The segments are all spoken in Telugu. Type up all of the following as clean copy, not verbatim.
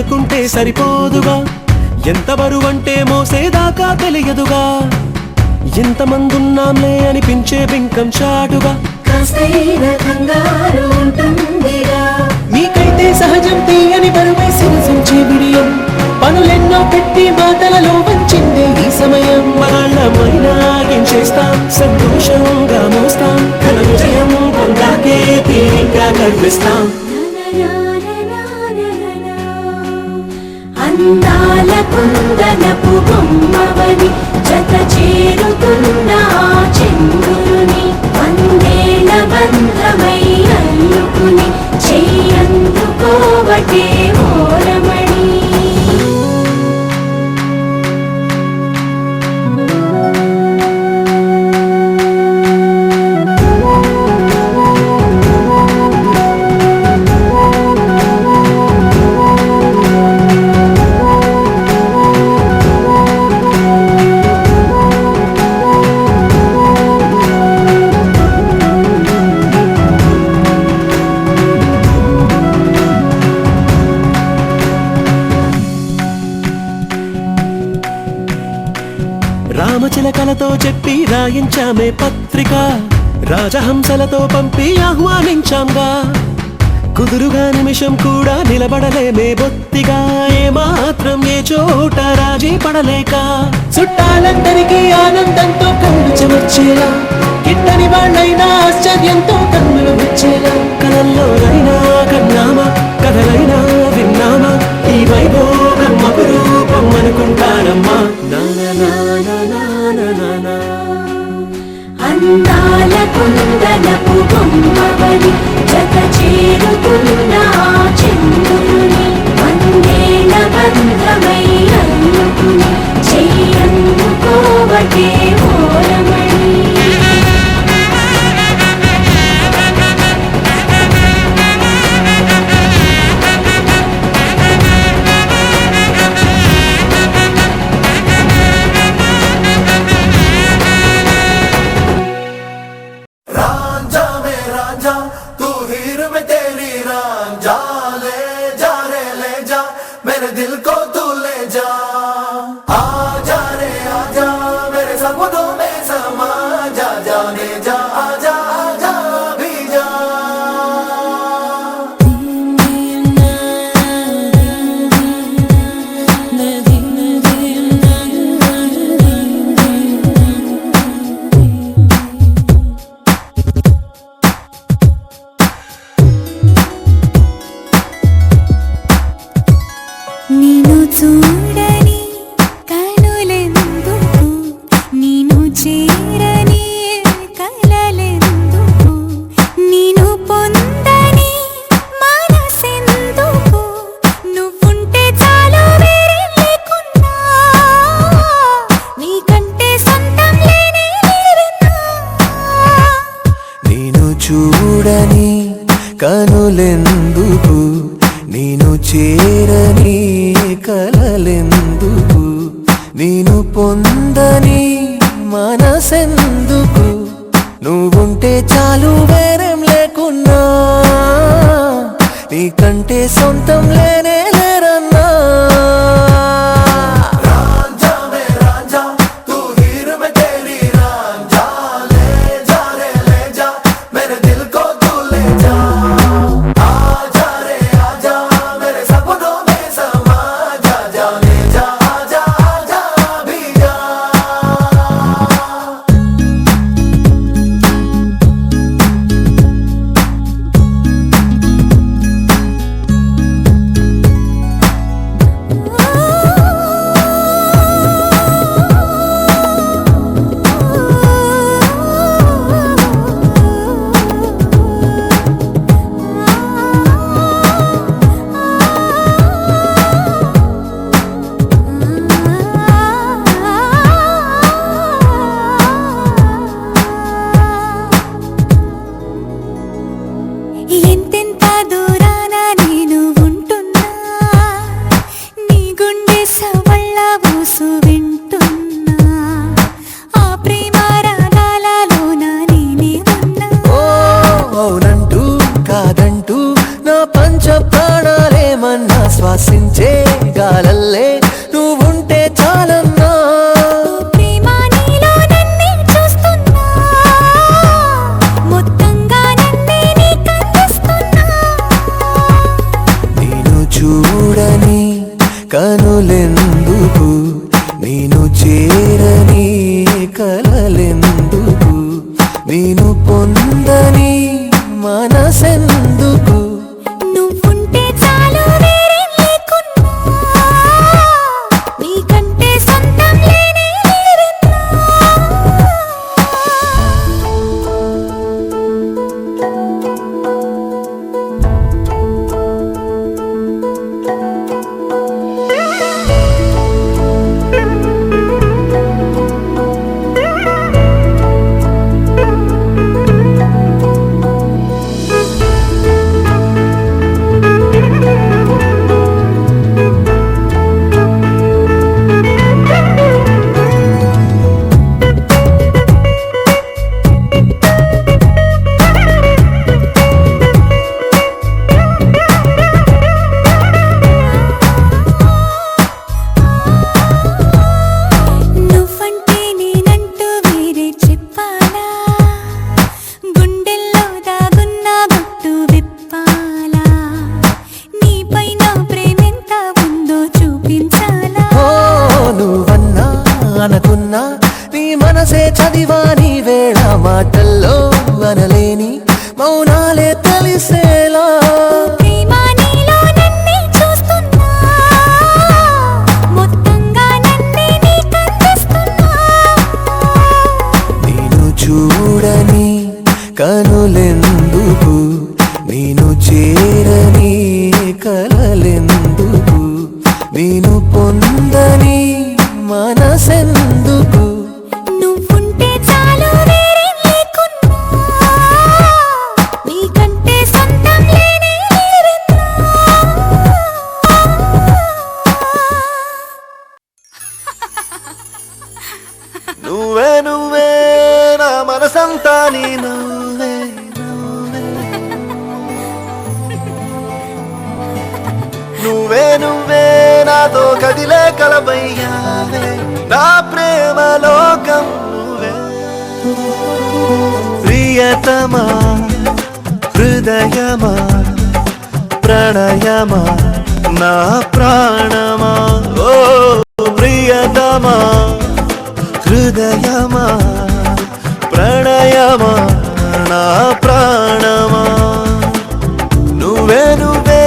అనుకుంటే సరిపోదుగా, ఎంత బరువంటే మోసేదాకా తెలియదుగా, ఎంతమందున్నాంలే అనిపించే బింకం చాటుగా మీకైతే సహజం తీయని బరువై సిరసించే బిడియం, పనులెన్నో పెట్టి మాటలలో వంచిందే ఈ సమయం. మనల్ళమైనాగించేస్తాం, సంతోషంగా మోస్తాం, ఘన విజయం పొందాకే తీరిగ్గా కనిపిస్తాం. అందాల కుందనపు బొమ్మవని జత చేరుతున్న చంద్రుని, వందేల బంధమై అల్లుకుని చెయ్యందుకోవటే ఓరమణి. రామచిలకలతో చెప్పి రాయించామే పత్రిక, రాజహంసలతో పంపి ఆహ్వానించాంగా, కుదురుగా నిమిషం కూడా నిలబడలేమే బొత్తిగా, ఏమాత్రం ఏ చోట రాజీ పడలేక, చుట్టాలందరికీ ఆనందంతో కళ్ళు చెమర్చేలా, గిట్టని వాళ్ళైనా ఆశ్చర్యంతో కన్నులు వచ్చేలా, కలల్లోనైనా కన్నామా కథలైనా విన్నామా, ఈ వైభోగం అపురూపం అనుకుంటానమ్మా. అందాల కుందనపు బొమ్మవని జత చేరుతున్న చంద్రుని, వందేల బంధమై అల్లుకుని చెయ్యందుకోవటే ఓరమణి. मेरे दिल को तू ले जा, आजा रे आजा, मेरे सपनों में समा जा, जाने जा आजा आजा भी जा. నిన్ను చూడని కనులెందుకు, నిన్ను చేరని కలలెందుకు, నిన్ను పొందని మనసెందుకు, నువ్వుంటే చాలు వేరే లేకున్నా, నీకంటే సొంతం లేనే లేదన్నా. నిన్ను చూడని కనులెందుకు, నేను చేరని కలలెందుకు, నేను పొందని మనసెందుకు, నువ్వుంటే చాలు వేరేం లేకున్నా, నీకంటే సొంతం లేనే లేరన్నా. అనుకున్నా నీ మనసే చదివా నీ వేళ మాటల్లో అనలేని మౌనాలే తెలిసేలా ప్రేమ నీలో నన్నే చూస్తున్నా మొత్తంగా నన్నే నీ కనిపిస్తున్నా నేను చూడని కనులెందుకు నేను చేరని కలలెందుకు నేను పొందని మనసెందుకు నువ్వుంటే చాలు వేరే లేకున్నా నీకంటే సొంతం లేనే లేరెన్నా నువ్వే నువ్వే నా మనసంతా నీ నువ్వే నువ్వే నువ్వే నాతో కదిలే కలబయ్యావే నా ప్రేమ లోకం నువ్వే ప్రియతమా హృదయమా ప్రణయమా నా ప్రాణమా ఓ ప్రియతమా హృదయమా ప్రణయమా నా ప్రాణమా నువ్వే నువ్వే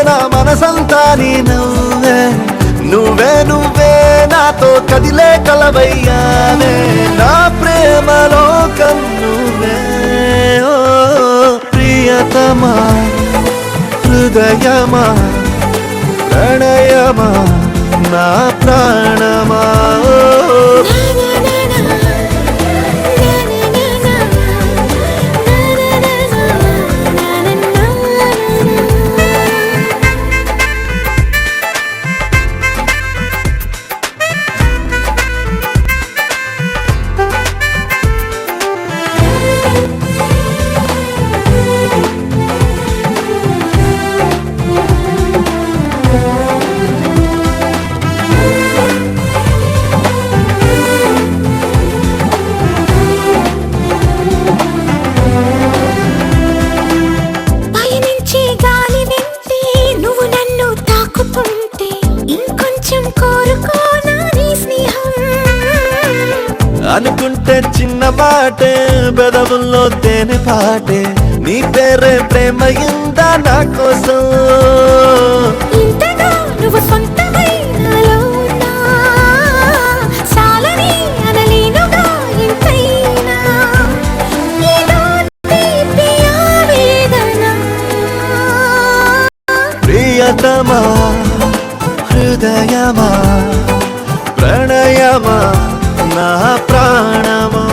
నా మనసంతా నీ నువ్వే నువ్వే నువ్వే నాతో కదిలే కలవయ్యావే నా ప్రేమ లోకం నువ్వే ఓ ప్రియతమా హృదయమా ప్రణయమా నా ప్రాణమా పయనించే గాలి వింటే నువ్వు నన్ను తాకుతుంటే ఇంకొంచెం కోరుకోనా నీ స్నేహం అనుకుంటే చిన్న మాటే పెదవుల్లో తేనె పాటే నీ పేరే ప్రేమ ఇందా నా కోసం ఇంతగా నువ్వు సొంతమై నాలో ఉన్నా చాలని అనలేనుగా ఇంతైనా ఏదో తీపి ఆవేదన ప్రియతమా హృదయమా ప్రణయమా నా ప్రాణమా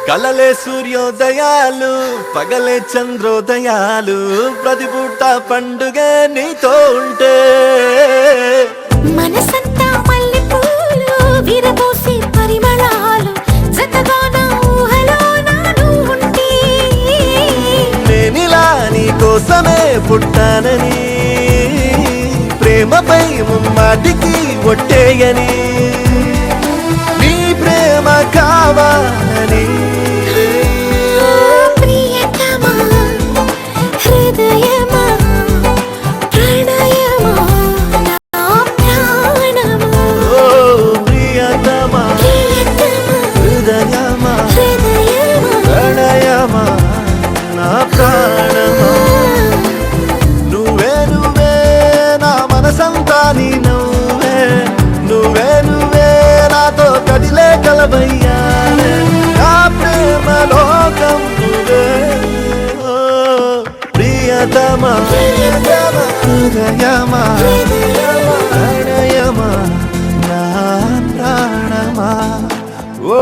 కలలే సూర్యోదయాలు పగలే చంద్రోదయాలు ప్రతి పూట పండుగ నీతో ఉంటే మనసంతా మల్లెపూలు విరబోసే పరిమళాలు జతగా నా ఊహలో నాను ఉంటే నేనిలా నీ కోసమే పుట్టానని ప్రేమపై ముమ్మాటికి ఒట్టేయని నీ ప్రేమ కావాలని ప్రియతమా హృదయమా ప్రణయమా నా ప్రాణమా ఓ ప్రియతమా హృదయమా ప్రణయమా నా ప్రాణమా నువ్వే నువ్వే నా మనసంతా నీ నువ్వే నువ్వే నువ్వే నాతో కదిలే కలబయ్యావే నా ప్రేమ లోకం నువ్వే ఓ ప్రియతమా హృదయమా ప్రణయమా నా ప్రాణమా ఓ